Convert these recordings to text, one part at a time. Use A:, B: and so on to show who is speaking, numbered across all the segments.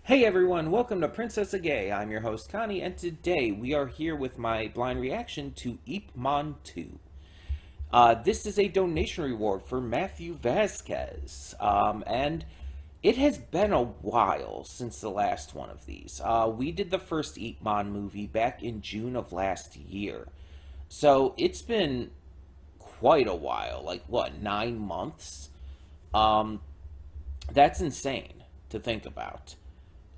A: Hey everyone, welcome to Princess of Gay. I'm your host Connie, and today we are here with my blind reaction to Ip Man 2. This is a donation reward for Matthew Vasquez, and it has been a while since the last one of these. We did the first Ip Man movie back in June of last year, so it's been quite a while, like what, 9 months? Um, that's insane to think about.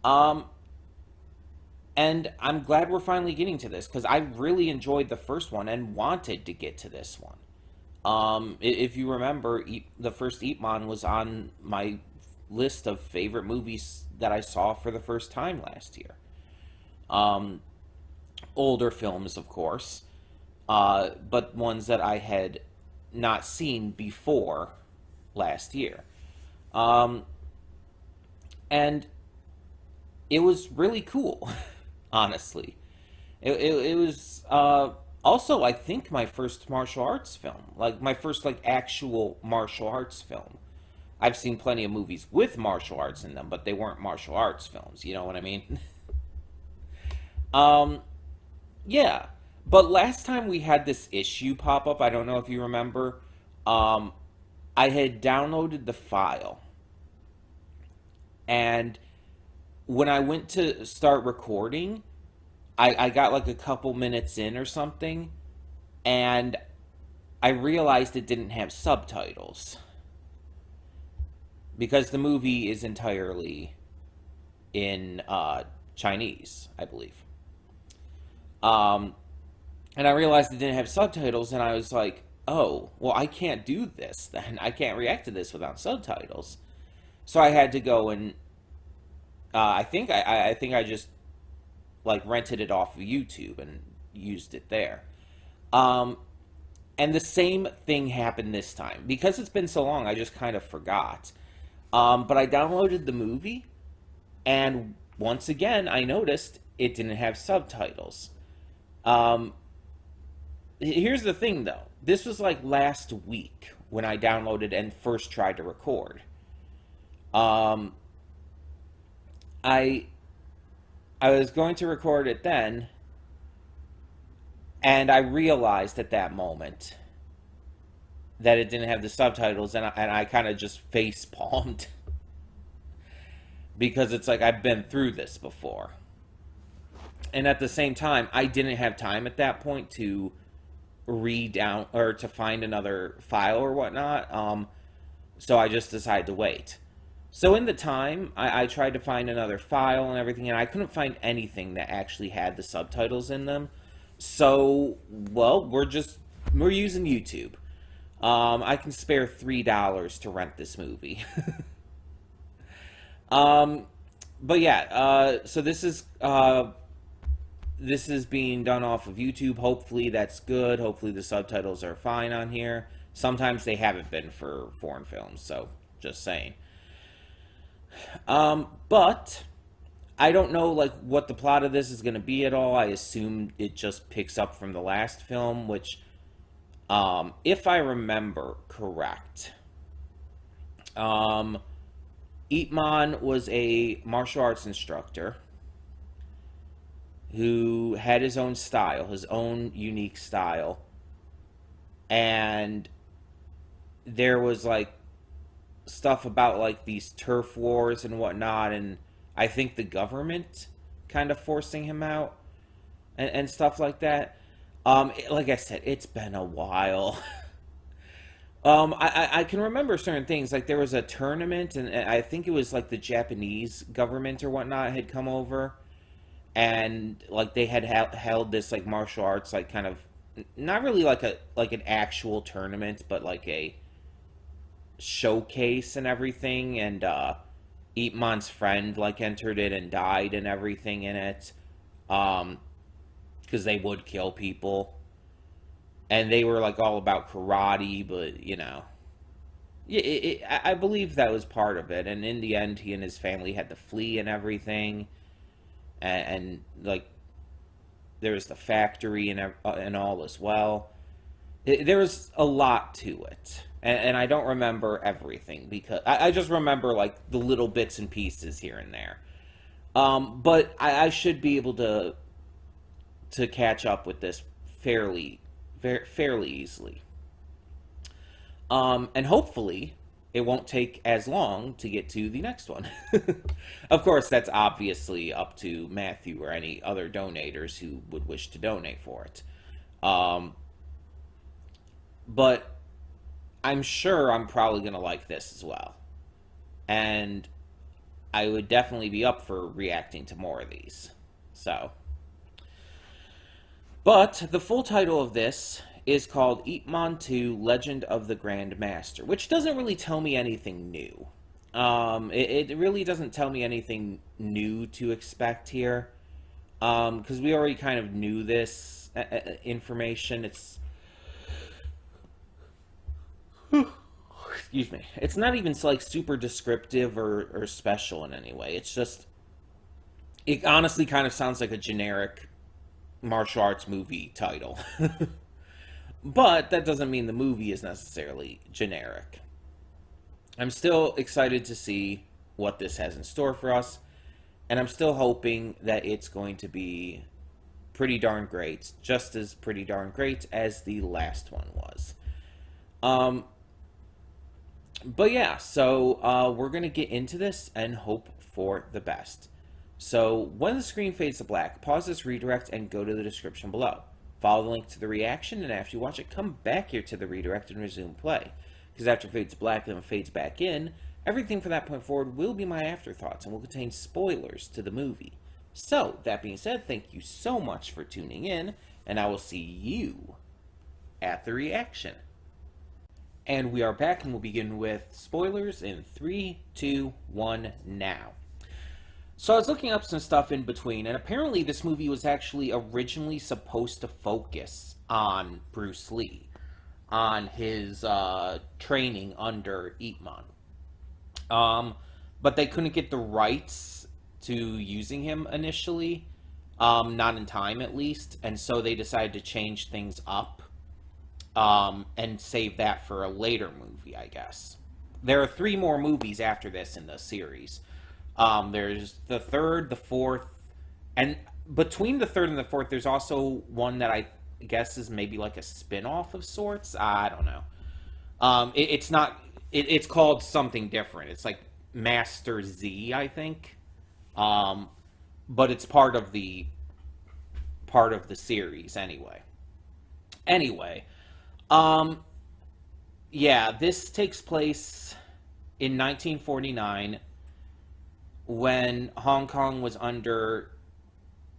A: Um, and I'm glad we're finally getting to this because I really enjoyed the first one and wanted to get to this one. If you remember, the first Ip Man was on my list of favorite movies that I saw for the first time last year. Um, Older films, of course, but ones that I had not seen before last year. Um, and it was really cool, honestly. It was also, I think, my first martial arts film, like my first like actual martial arts film. I've seen plenty of movies with martial arts in them, but they weren't martial arts films. You know what I mean? um, yeah. But last time we had this issue pop up, I don't know if you remember. Um, I had downloaded the file, and when I went to start recording, I got like a couple minutes in or something, and I realized it didn't have subtitles because the movie is entirely in Chinese, I believe. Um, and I realized it didn't have subtitles, and I was like, oh, well, I can't do this then. I can't react to this without subtitles. So I had to go and I think I just like rented it off of YouTube and used it there. Um, and the same thing happened this time because it's been so long. I just kind of forgot. But I downloaded the movie, and once again, I noticed it didn't have subtitles. Um, Here's the thing, though. This was like last week when I downloaded and first tried to record. Um, I I was going to record it then, and I realized at that moment that it didn't have the subtitles, and I kind of just face palmed because it's like I've been through this before. And at the same time, I didn't have time at that point to read down or to find another file or whatnot. So I just decided to wait. So in the time, I tried to find another file and everything, and I couldn't find anything that actually had the subtitles in them. So, well, we're using YouTube. I can spare $3 to rent this movie. um, but yeah, so this is being done off of YouTube. Hopefully that's good. Hopefully the subtitles are fine on here. Sometimes they haven't been for foreign films, so just saying. But I don't know like what the plot of this is going to be at all. I assume it just picks up from the last film, which, if I remember correct, um, Ip Man was a martial arts instructor who had his own style, his own unique style, and there was like stuff about like these turf wars and whatnot, and I think the government kind of forcing him out and stuff like that. Like I said, it's been a while. I can remember certain things. Like there was a tournament, and I think it was like the Japanese government or whatnot had come over, and like they had held this like martial arts like kind of not really like a like an actual tournament, but like a showcase and everything, and Ip Man's friend like entered it and died and everything in it, um because they would kill people, and they were like all about karate, but I believe that was part of it, and in the end he and his family had to flee and everything, and like there was the factory and all as well. There was a lot to it, and I don't remember everything because I just remember like the little bits and pieces here and there. But I should be able to catch up with this fairly easily. And hopefully, it won't take as long to get to the next one. Of course, that's obviously up to Matthew or any other donators who would wish to donate for it. Um, but I'm sure I'm probably going to like this as well. And I would definitely be up for reacting to more of these. So, but the full title of this is called Ip Man 2 Legend of the Grand Master, which doesn't really tell me anything new. It really doesn't tell me anything new to expect here. Because we already kind of knew this information. Excuse me. It's not even like super descriptive or special in any way. It's just, it honestly kind of sounds like a generic martial arts movie title. But that doesn't mean the movie is necessarily generic. I'm still excited to see what this has in store for us, and I'm still hoping that it's going to be pretty darn great, just as pretty darn great as the last one was. Um, but yeah, so we're going to get into this and hope for the best. So when the screen fades to black, pause this redirect and go to the description below. Follow the link to the reaction, and after you watch it, come back here to the redirect and resume play. Because after it fades to black and it fades back in, everything from that point forward will be my afterthoughts and will contain spoilers to the movie. So, that being said, thank you so much for tuning in, and I will see you at the reaction. And we are back, and we'll begin with spoilers in 3, 2, 1, now. So I was looking up some stuff in between, and apparently this movie was actually originally supposed to focus on Bruce Lee, on his training under Ip Man. But they couldn't get the rights to using him initially, not in time at least, and so they decided to change things up and save that for a later movie, I guess. There are 3 more movies after this in the series. There's the third, the fourth, and between the third and the fourth, there's also one that I guess is maybe like a spin-off of sorts. I don't know. It's not. It's called something different. It's like Master Z, I think. But it's part of the series anyway. Anyway, yeah, this takes place in 1949. When Hong Kong was under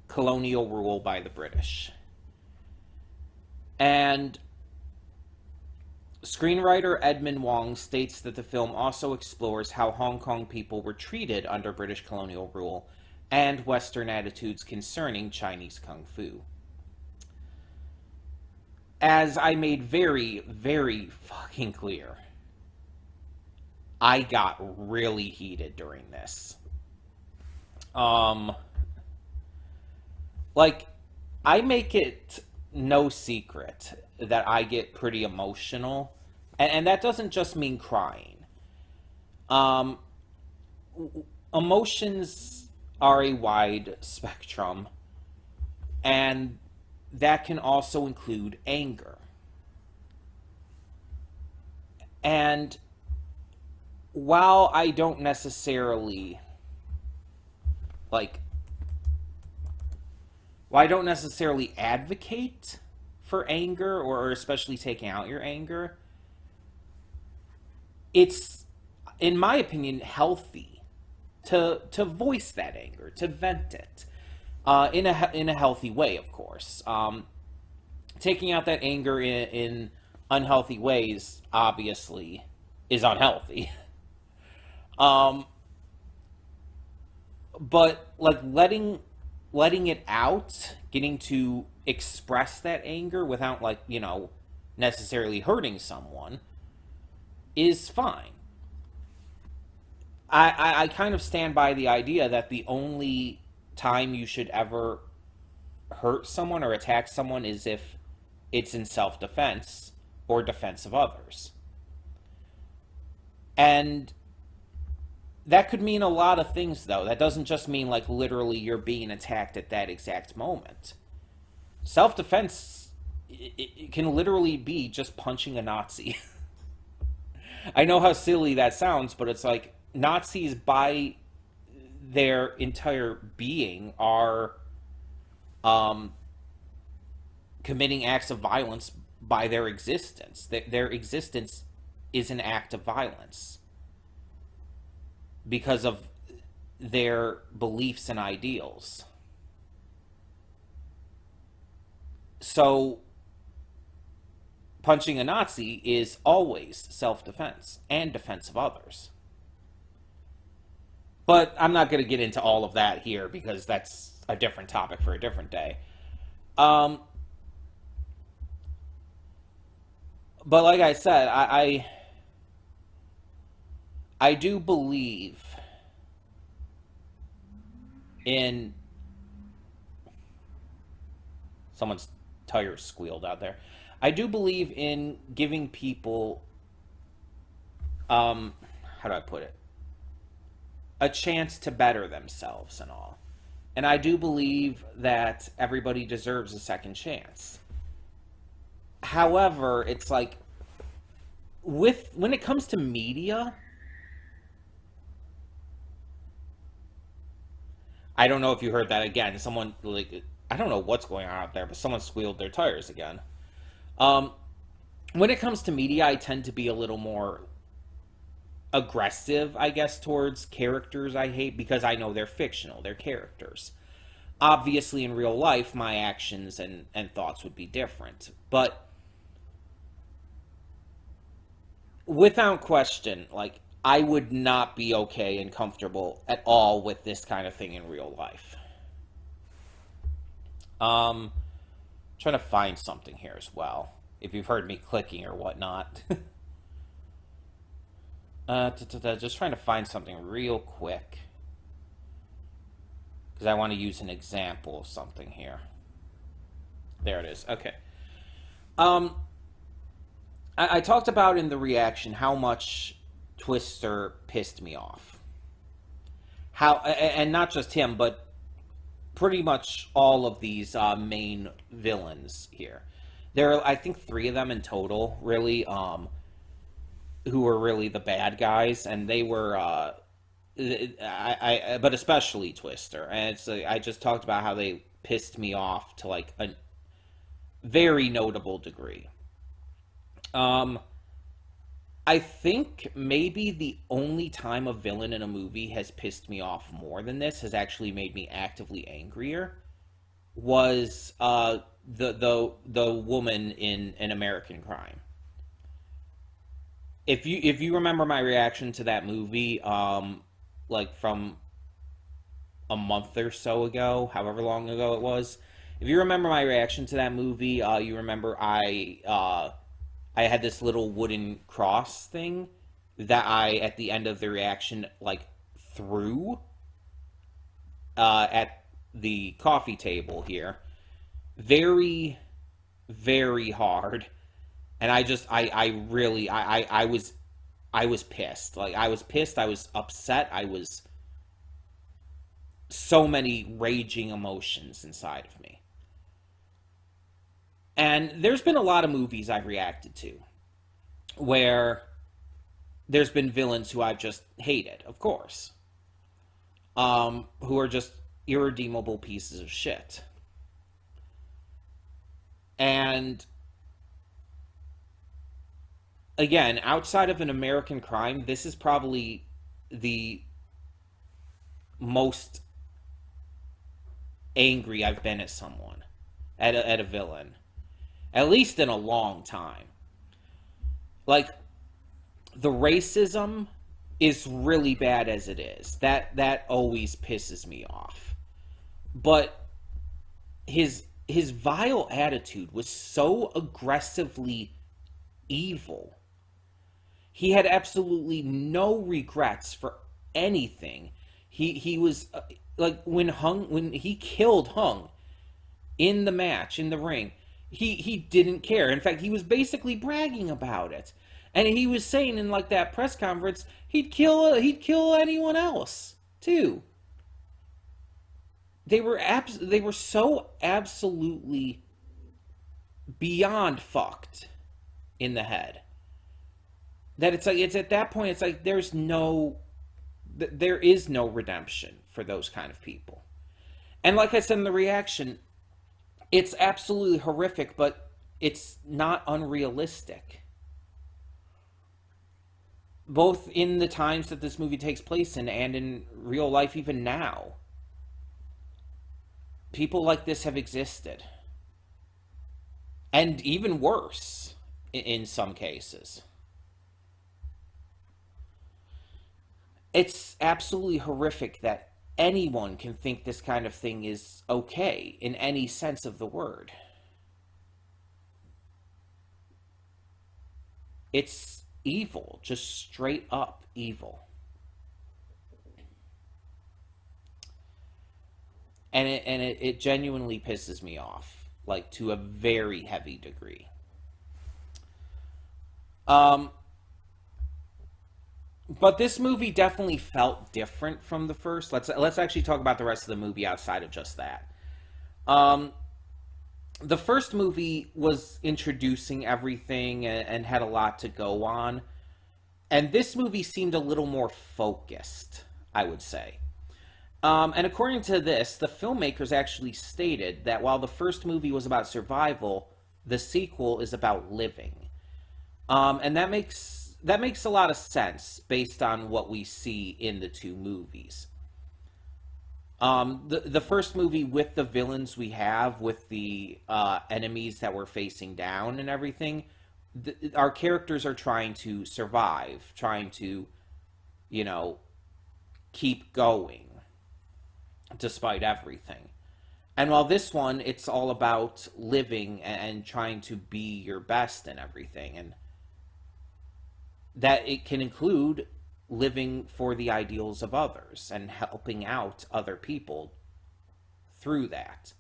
A: colonial rule by the British. And screenwriter Edmund Wong states that the film also explores how Hong Kong people were treated under British colonial rule and Western attitudes concerning Chinese Kung Fu. As I made very, very fucking clear, I got really heated during this. Like, I make it no secret that I get pretty emotional, and that doesn't just mean crying. Um, Emotions are a wide spectrum, and that can also include anger. And while I don't necessarily like while I don't necessarily advocate for anger or especially taking out your anger, it's, in my opinion, healthy to voice that anger, to vent it in a healthy way, of course. Taking out that anger in unhealthy ways, obviously, is unhealthy. Um, but like letting it out, getting to express that anger without, like, necessarily hurting someone is fine. I kind of stand by the idea that the only time you should ever hurt someone or attack someone is if it's in self-defense or defense of others. And that could mean a lot of things, though. That doesn't just mean, like, literally you're being attacked at that exact moment. Self defense, it can literally be just punching a Nazi. I know how silly that sounds, but it's like Nazis, by their entire being, are um, committing acts of violence by their existence. Their existence is an act of violence because of their beliefs and ideals. So, punching a Nazi is always self defense and defense of others. But I'm not going to get into all of that here because that's a different topic for a different day. Um, but like I said, I do believe in someone's tire squealed out there. I do believe in giving people, um, how do I put it, a chance to better themselves and all. And I do believe that everybody deserves a second chance. However, it's like when it comes to media, I don't know if you heard that again. Someone, like, I don't know what's going on out there, but someone squealed their tires again. Um, when it comes to media, I tend to be a little more aggressive, I guess, towards characters I hate because I know they're fictional, they're characters. Obviously, in real life, my actions and thoughts would be different. But without question, like, I would not be okay and comfortable at all with this kind of thing in real life. Um, Trying to find something here as well. If you've heard me clicking or whatnot. Just trying to find something real quick. Because I want to use an example of something here. There it is. Okay. Um, I talked about in the reaction how much Twister pissed me off. And not just him, but pretty much all of these main villains here. There are, I think, 3 of them in total, really, who were really the bad guys, and they were, but especially Twister. And it's, I just talked about how they pissed me off to, like, a very notable degree. Um, I think maybe the only time a villain in a movie has pissed me off more than this, has actually made me actively angrier, was the woman in An American Crime. If you remember my reaction to that movie, like from a month or so ago, however long ago it was, if you remember my reaction to that movie, you remember I had this little wooden cross thing that I, at the end of the reaction, like, threw at the coffee table here. Very, very hard. And I was pissed. Like, I was pissed, I was upset, I was so many raging emotions inside of me. And there's been a lot of movies I've reacted to where there's been villains who I've just hated, of course, who are just irredeemable pieces of shit. And again, outside of An American Crime, this is probably the most angry I've been at someone, at a villain. At least in a long time. Like, the racism is really bad as it is. That always pisses me off. But his vile attitude was so aggressively evil. He had absolutely no regrets for anything. He was like, when he killed Hung in the match, in the ring, he didn't care. In fact, he was basically bragging about it. And he was saying in like that press conference, he'd kill anyone else too. They were so absolutely beyond fucked in the head that it's at that point it's like there is no redemption for those kind of people. And like I said in the reaction, it's absolutely horrific, but it's not unrealistic. Both in the times that this movie takes place in and in real life, even now, people like this have existed. And even worse in some cases. It's absolutely horrific that anyone can think this kind of thing is okay in any sense of the word. It's evil, just straight up evil. And it genuinely pisses me off, like to a very heavy degree. Um, but this movie definitely felt different from the first. Let's actually talk about the rest of the movie outside of just that. Um, the first movie was introducing everything and had a lot to go on, and this movie seemed a little more focused, I would say. And according to this, the filmmakers actually stated that while the first movie was about survival, the sequel is about living. And that makes a lot of sense based on what we see in the two movies. The first movie with the villains we have, with the enemies that we're facing down and everything, our characters are trying to survive, trying to, you know, keep going despite everything. And while this one, it's all about living and trying to be your best and everything. And that it can include living for the ideals of others and helping out other people through that.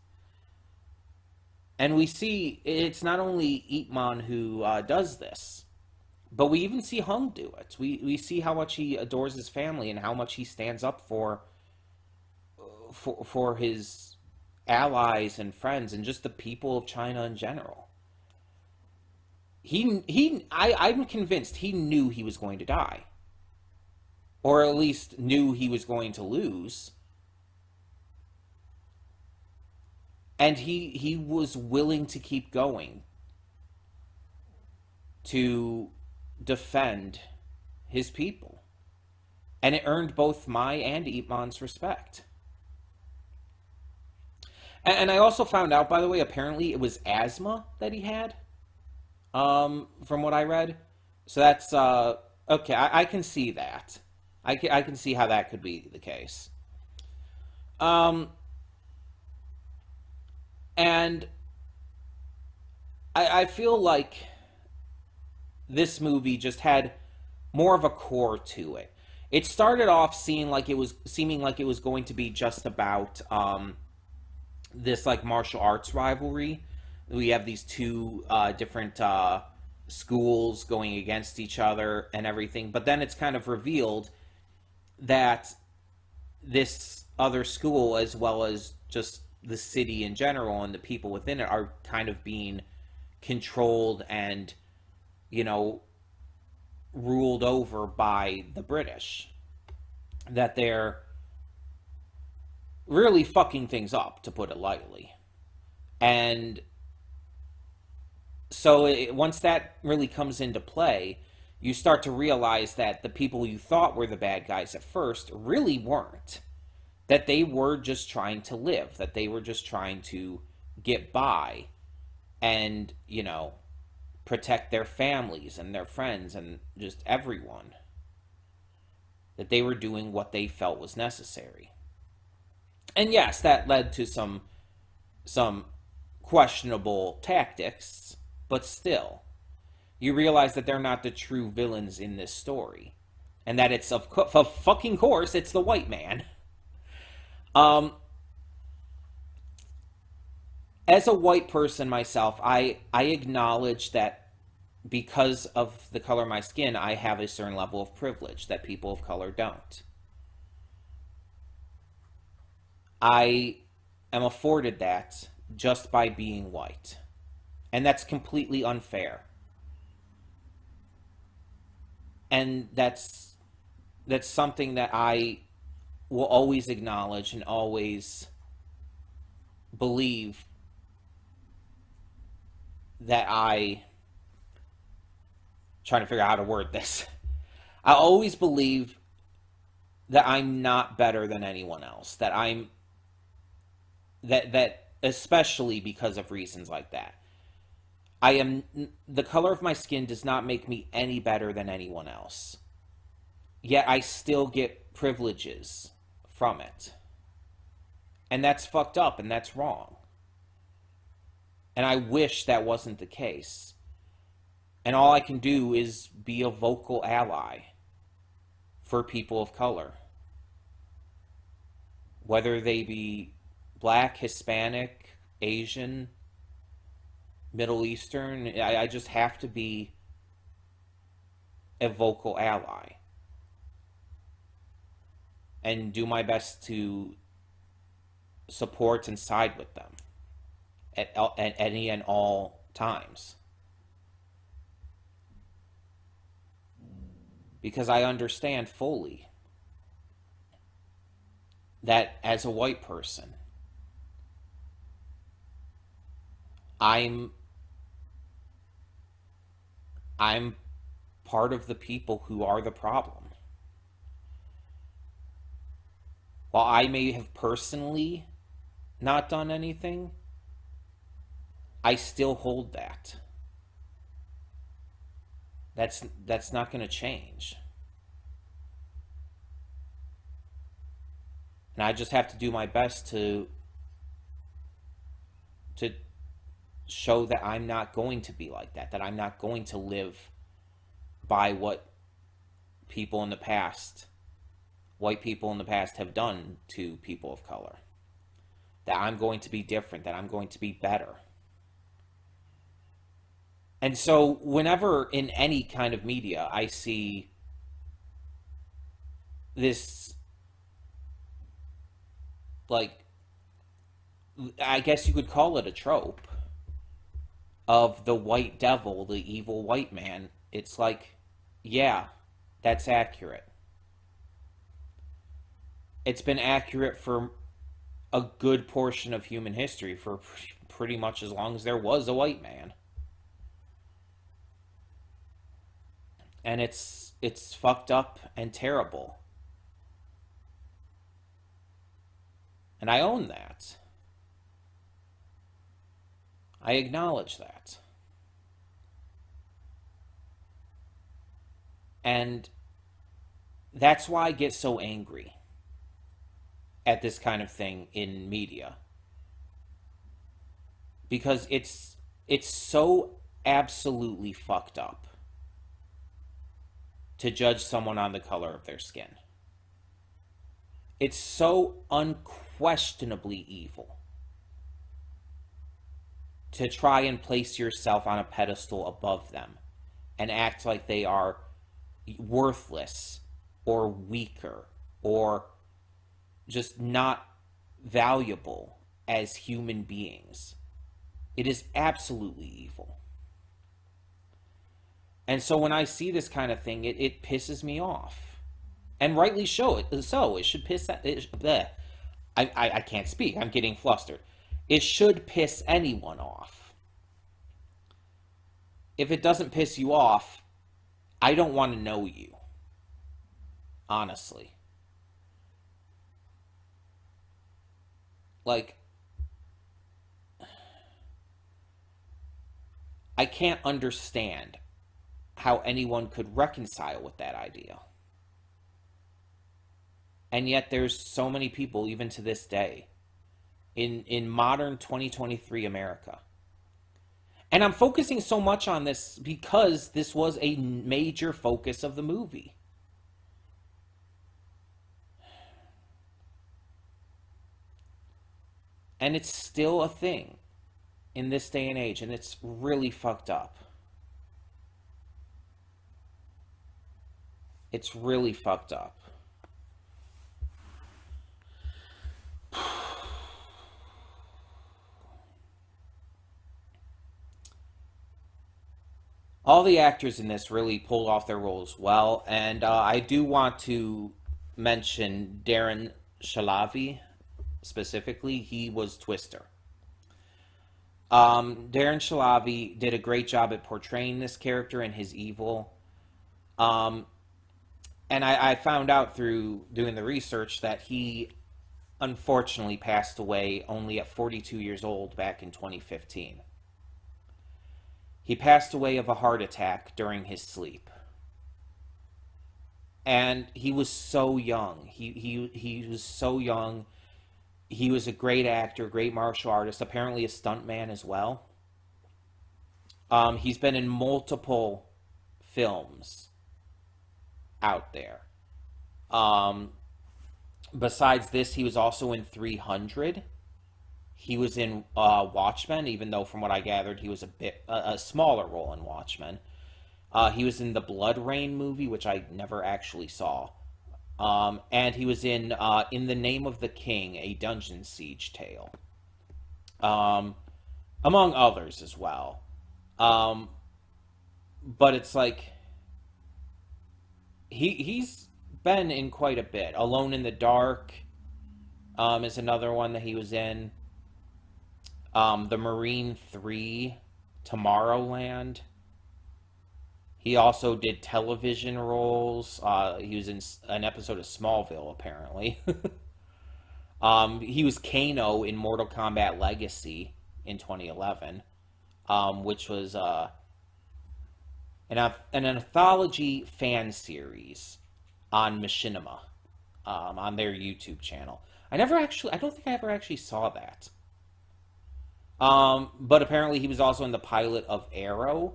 A: And we see it's not only Ip Man who does this, but we even see Hung do it. We see how much he adores his family and how much he stands up for his allies and friends and just the people of China in general. I'm convinced he knew he was going to die, or at least knew he was going to lose, and he was willing to keep going to defend his people, and it earned both my and Ip Man's respect. And I also found out, by the way, apparently it was asthma that he had, from what I read. So that's okay. I can see that. I can see how that could be the case. Um, and I feel like this movie just had more of a core to it. It started off seeming like it was going to be just about this like martial arts rivalry. We have these two different schools going against each other and everything, but then it's kind of revealed that this other school, as well as just the city in general and the people within it, are kind of being controlled and, you know, ruled over by the British. That they're really fucking things up, to put it lightly. And so once that really comes into play, you start to realize that the people you thought were the bad guys at first really weren't. That they were just trying to live, that they were just trying to get by and, you know, protect their families and their friends and just everyone. That they were doing what they felt was necessary. And yes, that led to some questionable tactics, but still, you realize that they're not the true villains in this story, and that it's of fucking course it's the white man. Um, as a white person myself, I acknowledge that because of the color of my skin, I have a certain level of privilege that people of color don't. I am afforded that just by being white. And that's completely unfair. And that's something that I will always acknowledge and always believe that trying to figure out how to word this. I always believe that I'm not better than anyone else. That especially because of reasons like that. I am the color of my skin does not make me any better than anyone else. Yet I still get privileges from it. And that's fucked up and that's wrong. And I wish that wasn't the case. And all I can do is be a vocal ally for people of color. Whether they be Black, Hispanic, Asian, Middle Eastern, I just have to be a vocal ally. And do my best to support and side with them at any and all times. Because I understand fully that as a white person, I'm part of the people who are the problem. While I may have personally not done anything, I still hold that. That's not going to change. And I just have to do my best to show that I'm not going to be like that I'm not going to live by what people in the past, white people in the past, have done to people of color. That I'm going to be different, that I'm going to be better. And so whenever in any kind of media I see this, like, I guess you could call it a trope of the white devil, the evil white man, it's like, yeah, that's accurate. It's been accurate for a good portion of human history, for pretty much as long as there was a white man. And it's fucked up and terrible. And I own that. I acknowledge that. And that's why I get so angry at this kind of thing in media. Because it's so absolutely fucked up to judge someone on the color of their skin. It's so unquestionably evil to try and place yourself on a pedestal above them and act like they are worthless or weaker or just not valuable as human beings. It is absolutely evil. And so when I see this kind of thing, it pisses me off. And rightly so. It should piss... I can't speak. I'm getting flustered. It should piss anyone off. If it doesn't piss you off, I don't want to know you. Honestly. Like, I can't understand how anyone could reconcile with that idea. And yet there's so many people, even to this day, in modern 2023 America. And I'm focusing so much on this because this was a major focus of the movie. And it's still a thing in this day and age, and it's really fucked up. It's really fucked up. All the actors in this really pulled off their roles well, and I do want to mention Darren Shalavi specifically. He was Twister. Darren Shalavi did a great job at portraying this character and his evil. Um, and I found out through doing the research that he unfortunately passed away only at 42 years old back in 2015. He passed away of a heart attack during his sleep. And he was so young. He was so young. He was a great actor, great martial artist, apparently a stuntman as well. He's been in multiple films out there. Um, Besides this, he was also in 300. He was in Watchmen, even though from what I gathered, he was a smaller role in Watchmen. He was in the Blood Rain movie, which I never actually saw. And he was in the Name of the King, a Dungeon Siege tale, um, among others as well. Um, but it's like he's been in quite a bit. Alone in the Dark is another one that he was in. The Marine 3, Tomorrowland. He also did television roles. He was in an episode of Smallville, apparently. He was Kano in Mortal Kombat Legacy in 2011, which was an anthology fan series on Machinima, on their YouTube channel. I don't think I ever actually saw that. But apparently he was also in the pilot of Arrow,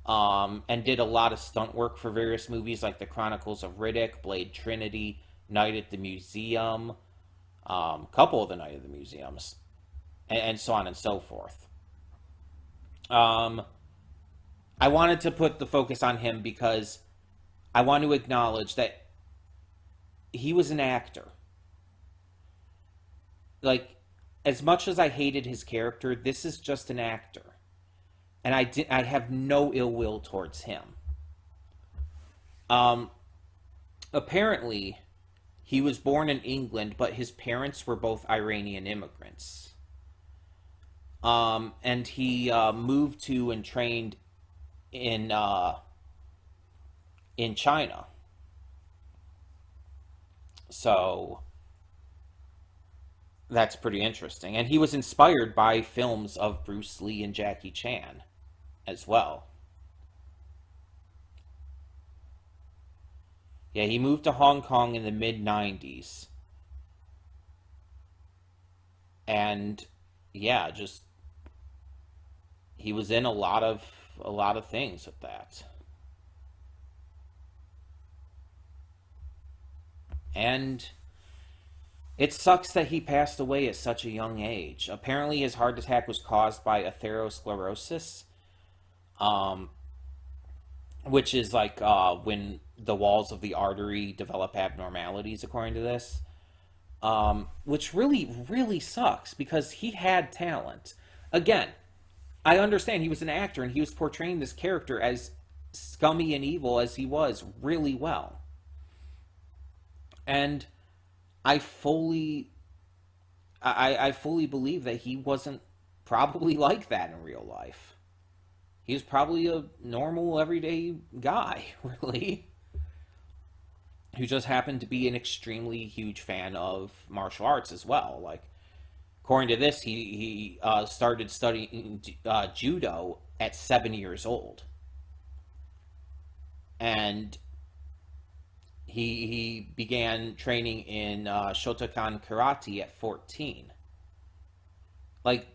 A: and did a lot of stunt work for various movies like The Chronicles of Riddick, Blade Trinity, Night at the Museum, couple of the Night at the Museums, and so on and so forth. Um, I wanted to put the focus on him because I want to acknowledge that he was an actor. Like, as much as I hated his character, this is just an actor. And I have no ill will towards him. Um, Apparently, he was born in England, but his parents were both Iranian immigrants. And he moved to and trained in in China. So that's pretty interesting. And he was inspired by films of Bruce Lee and Jackie Chan as well. Yeah, he moved to Hong Kong in the mid 90s. And yeah, just he was in a lot of things with that. And it sucks that he passed away at such a young age. Apparently his heart attack was caused by atherosclerosis, um, which is like when the walls of the artery develop abnormalities, according to this. Which really, really sucks because he had talent. Again, I understand he was an actor and he was portraying this character as scummy and evil as he was really well. And I fully, I fully believe that he wasn't probably like that in real life. He was probably a normal, everyday guy, really, who just happened to be an extremely huge fan of martial arts as well. Like, according to this, he started studying judo at 7 years old, and he began training in Shotokan karate at 14. Like,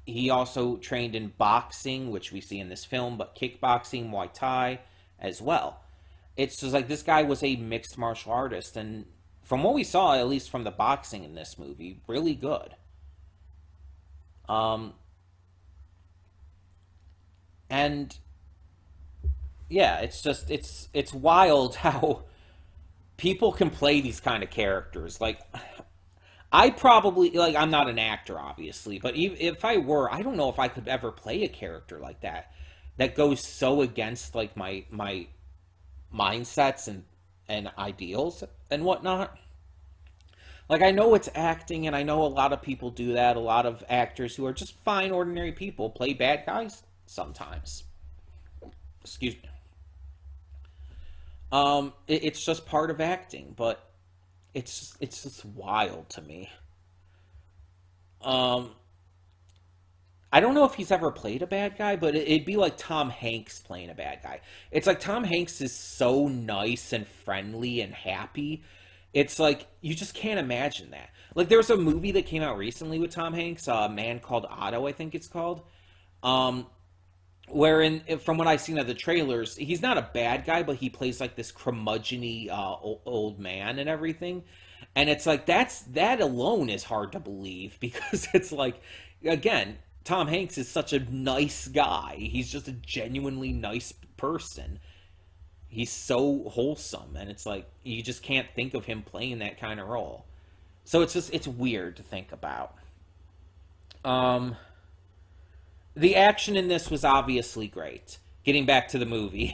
A: he also trained in boxing, which we see in this film, but kickboxing, Muay Thai as well. It's just like this guy was a mixed martial artist, and from what we saw, at least from the boxing in this movie, really good. Um, and yeah, it's just it's wild how people can play these kind of characters. Like I probably like I'm not an actor obviously, but if I were, I don't know if I could ever play a character like that that goes so against like my mindsets and ideals and whatnot. Like I know it's acting and I know a lot of people do that. A lot of actors who are just fine ordinary people play bad guys sometimes. Excuse me. It's just part of acting, but it's just wild to me. Um, I don't know if he's ever played a bad guy, but it'd be like Tom Hanks playing a bad guy. It's like Tom Hanks is so nice and friendly and happy. It's like you just can't imagine that. Like there was a movie that came out recently with Tom Hanks, a man called Otto, I think it's called. Um, wherein, from what I've seen of the trailers, he's not a bad guy, but he plays like this curmudgeony old man and everything. And it's like that alone is hard to believe because it's like, again, Tom Hanks is such a nice guy. He's just a genuinely nice person. He's so wholesome, and it's like you just can't think of him playing that kind of role. So it's weird to think about. Um, the action in this was obviously great. Getting back to the movie,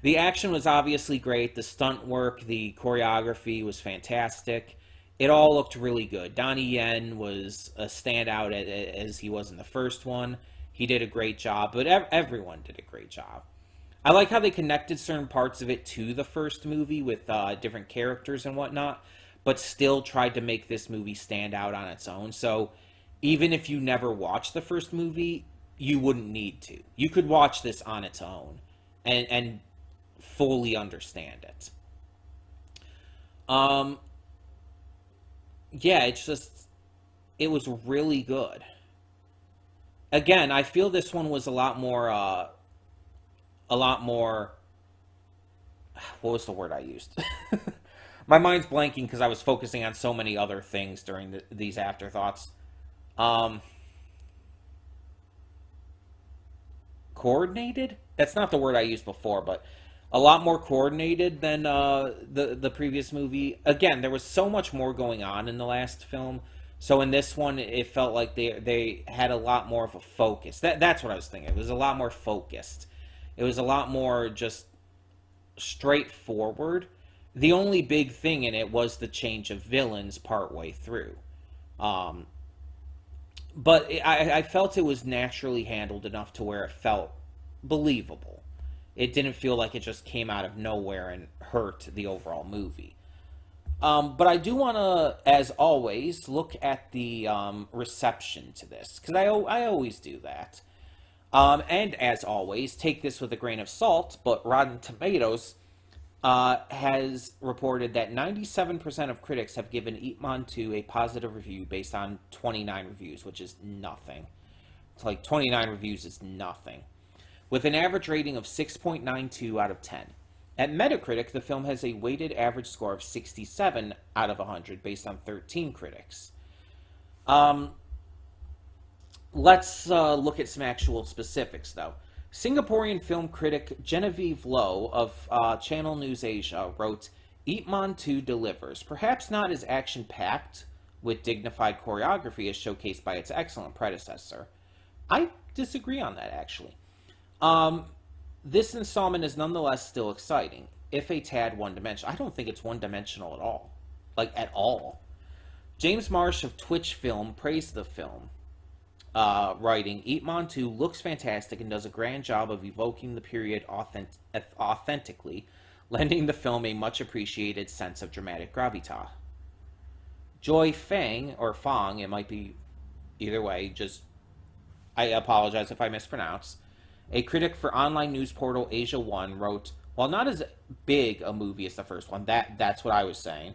A: the action was obviously great. The stunt work, the choreography was fantastic. It all looked really good. Donnie Yen was a standout as he was in the first one. He did a great job, but everyone did a great job. I like how they connected certain parts of it to the first movie with different characters and whatnot, but still tried to make this movie stand out on its own. So even if you never watched the first movie, you wouldn't need to. You could watch this on its own and fully understand it. Um, yeah, it's just it was really good. Again, I feel this one was a lot more. What was the word I used? My mind's blanking because I was focusing on so many other things during these afterthoughts. Um, Coordinated. That's not the word I used before, but a lot more coordinated than the previous movie. Again, there was so much more going on in the last film. So in this one, it felt like they had a lot more of a focus. That's what I was thinking. It was a lot more focused. It was a lot more just straightforward. The only big thing in it was the change of villains partway through. Um, but I felt it was naturally handled enough to where it felt believable. It didn't feel like it just came out of nowhere and hurt the overall movie. But I do want to, as always, look at the reception to this because I always do that. And as always, take this with a grain of salt. But Rotten Tomatoes has reported that 97% of critics have given Ip Man 2 a positive review based on 29 reviews, which is nothing. It's like 29 reviews is nothing. With an average rating of 6.92 out of 10. At Metacritic, the film has a weighted average score of 67 out of 100 based on 13 critics. Um, let's look at some actual specifics, though. Singaporean film critic Genevieve Low of Channel News Asia wrote, Ip Man 2 delivers, perhaps not as action-packed with dignified choreography as showcased by its excellent predecessor. I disagree on that, actually. Um, this installment is nonetheless still exciting, if a tad one-dimensional. I don't think it's one-dimensional at all. Like, at all. James Marsh of Twitch Film praised the film, writing, Ip Man 2 looks fantastic and does a grand job of evoking the period authentically, lending the film a much appreciated sense of dramatic gravitas. Joy Fang, or Fong, it might be either way, just I apologize if I mispronounce. A critic for online news portal Asia One wrote, while not as big a movie as the first one, that's what I was saying,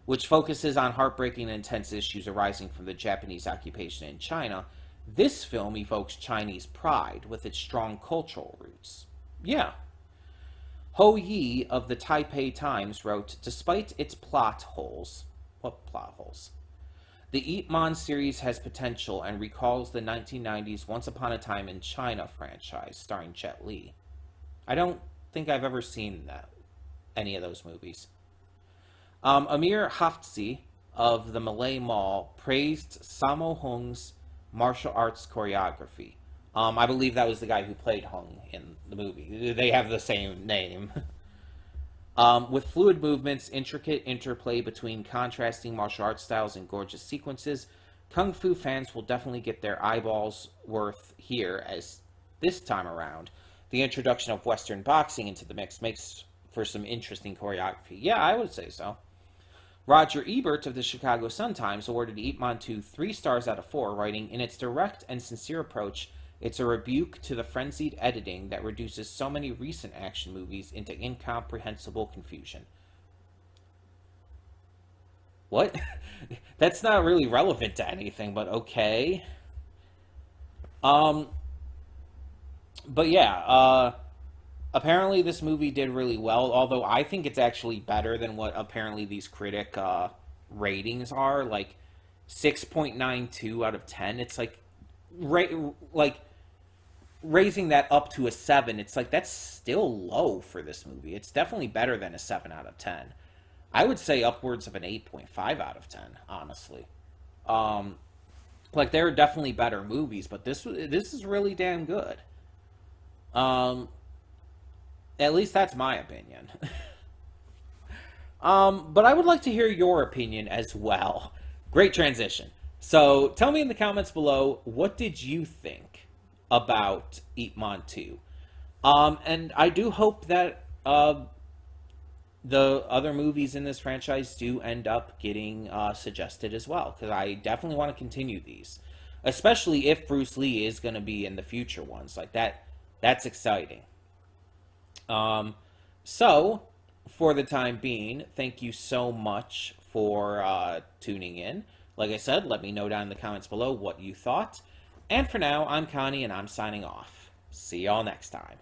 A: which focuses on heartbreaking and intense issues arising from the Japanese occupation in China, this film evokes Chinese pride with its strong cultural roots. Yeah. Ho Yi of the Taipei Times wrote, despite its plot holes, what plot holes? The Ip Man series has potential and recalls the 1990s Once Upon a Time in China franchise starring Jet Li. I don't think I've ever seen any of those movies. Amir Hafzi of the Malay Mall praised Sammo Hung's martial arts choreography. I believe that was the guy who played Hung in the movie. They have the same name. With fluid movements, intricate interplay between contrasting martial arts styles, and gorgeous sequences, Kung Fu fans will definitely get their eyeballs worth here, as this time around, the introduction of Western boxing into the mix makes for some interesting choreography. Yeah, I would say so. Roger Ebert of the Chicago Sun-Times awarded Ip Man 2 3 stars out of 4, writing, "In its direct and sincere approach, it's a rebuke to the frenzied editing that reduces so many recent action movies into incomprehensible confusion." What? That's not really relevant to anything, but okay. Um, but yeah, apparently this movie did really well, although I think it's actually better than what apparently these critic ratings are, like 6.92 out of 10. It's like like raising that up to a 7. It's like that's still low for this movie. It's definitely better than a 7 out of 10. I would say upwards of an 8.5 out of 10, honestly. Um like there are definitely better movies, but this is really damn good. Um at least that's my opinion. But I would like to hear your opinion as well. Great transition. So tell me in the comments below, what did you think about Ip Man 2? And I do hope that the other movies in this franchise do end up getting suggested as well, because I definitely want to continue these, especially if Bruce Lee is going to be in the future ones. Like that, that's exciting. Um, so, for the time being, thank you so much for tuning in. Like I said, let me know down in the comments below what you thought. And for now, I'm Connie, and I'm signing off. See y'all next time.